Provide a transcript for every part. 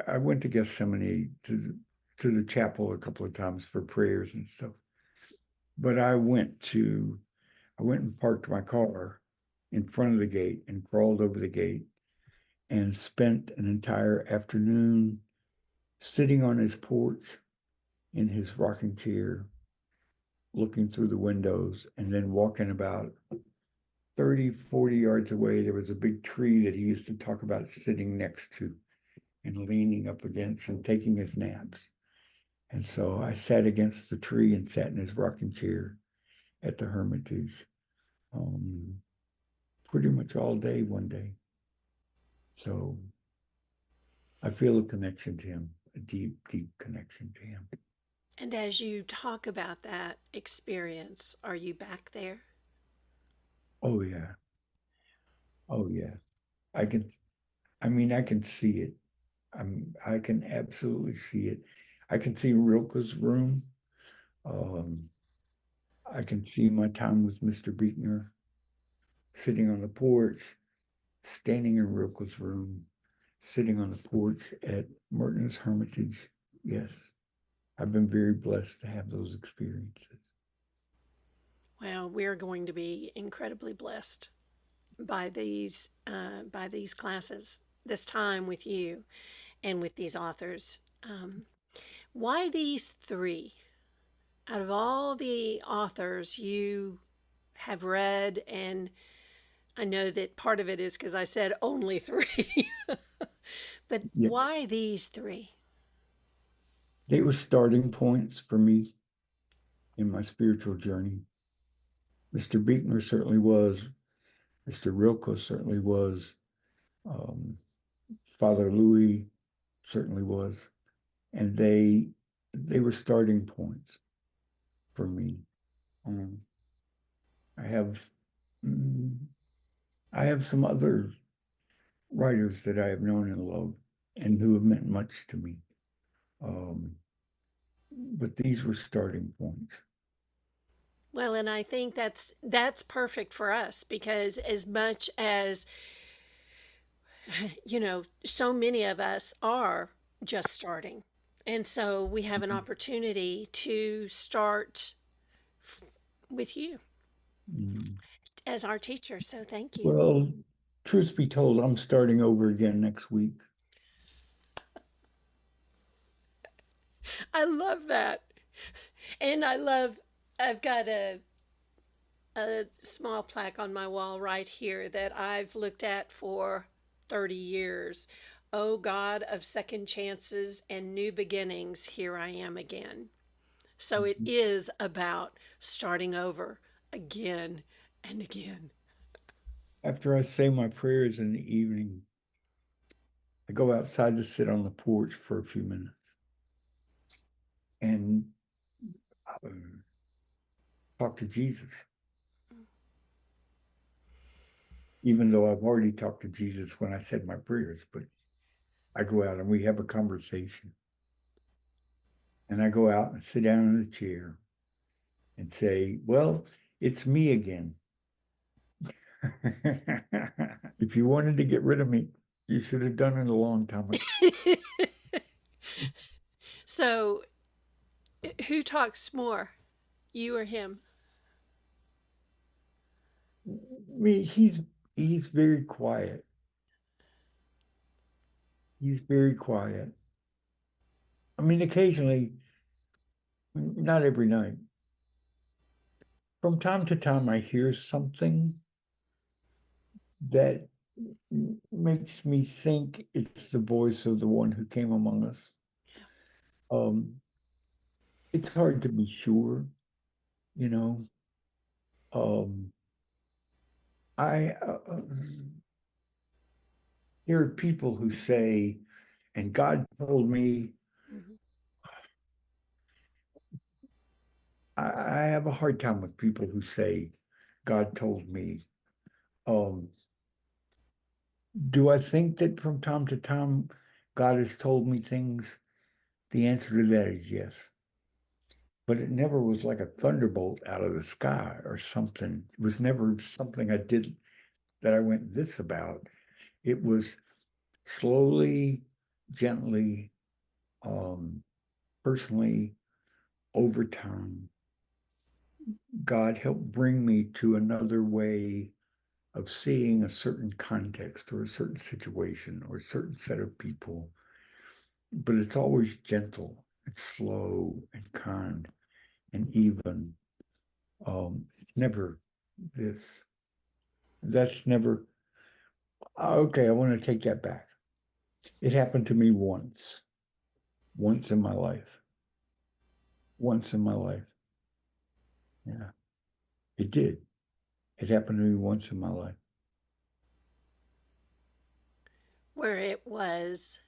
I went to Gethsemane to the chapel a couple of times for prayers and stuff. But I went and parked my car in front of the gate and crawled over the gate and spent an entire afternoon sitting on his porch in his rocking chair, looking through the windows, and then walking about 30, 40 yards away. There was a big tree that he used to talk about sitting next to and leaning up against and taking his naps. And so I sat against the tree and sat in his rocking chair at the Hermitage um, pretty much all day one day. So I feel a connection to him, a deep, deep connection to him. And as you talk about that experience, are you back there? Oh yeah. Oh yeah. I can I mean I can see it. I can absolutely see it. I can see Rilke's room. Um, I can see my time with Mr. Beekner sitting on the porch, standing in Rilke's room, sitting on the porch at Merton's Hermitage. Yes, I've been very blessed to have those experiences. Well, we're going to be incredibly blessed by these classes, this time with you and with these authors. Why these three? Out of all the authors you have read, and I know that part of it is because I said only three, but Yeah, why these three? they were starting points for me in my spiritual journey. Mr. Beekner certainly was. Mr. Rilke certainly was. Um, Father Louis certainly was. And they were starting points for me. Um, I have mm, I have some other writers that I have known and loved and who have meant much to me. Um, but these were starting points. Well, and I think that's perfect for us because as much as so many of us are just starting. And so we have an opportunity to start with you Mm. as our teacher. So thank you. Well, truth be told, I'm starting over again next week. I love that. And I've got a small plaque on my wall right here that I've looked at for 30 years. Oh God of second chances and new beginnings, here I am again. So it is about starting over again and again. After I say my prayers in the evening, I go outside to sit on the porch for a few minutes and uh, talk to Jesus, even though I've already talked to Jesus when I said my prayers. But I go out and we have a conversation. And I go out and sit down in a chair and say, well, it's me again. If you wanted to get rid of me, you should have done it a long time ago. So, who talks more, you or him? Me, he's very quiet. He's very quiet. I mean, occasionally, not every night. From time to time, I hear something that makes me think it's the voice of the one who came among us. Um, it's hard to be sure, you know. Um, I There are people who say, and God told me, Mhm. I have a hard time with people who say, God told me. Um, do I think that from time to time God has told me things? The answer to that is yes. But it never was like a thunderbolt out of the sky or something. It was never something I did that I went this about. It was slowly, gently, personally, over time, God helped bring me to another way of seeing a certain context or a certain situation or a certain set of people. But it's always gentle and slow and kind and even. It's never this. That's never, okay, I want to take that back. It happened to me once in my life, once in my life. Yeah, it did. It happened to me once in my life. Where it was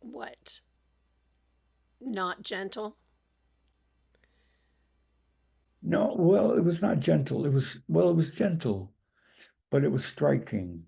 what? Not gentle? No, well, it was not gentle. It was, well, it was gentle, but it was striking.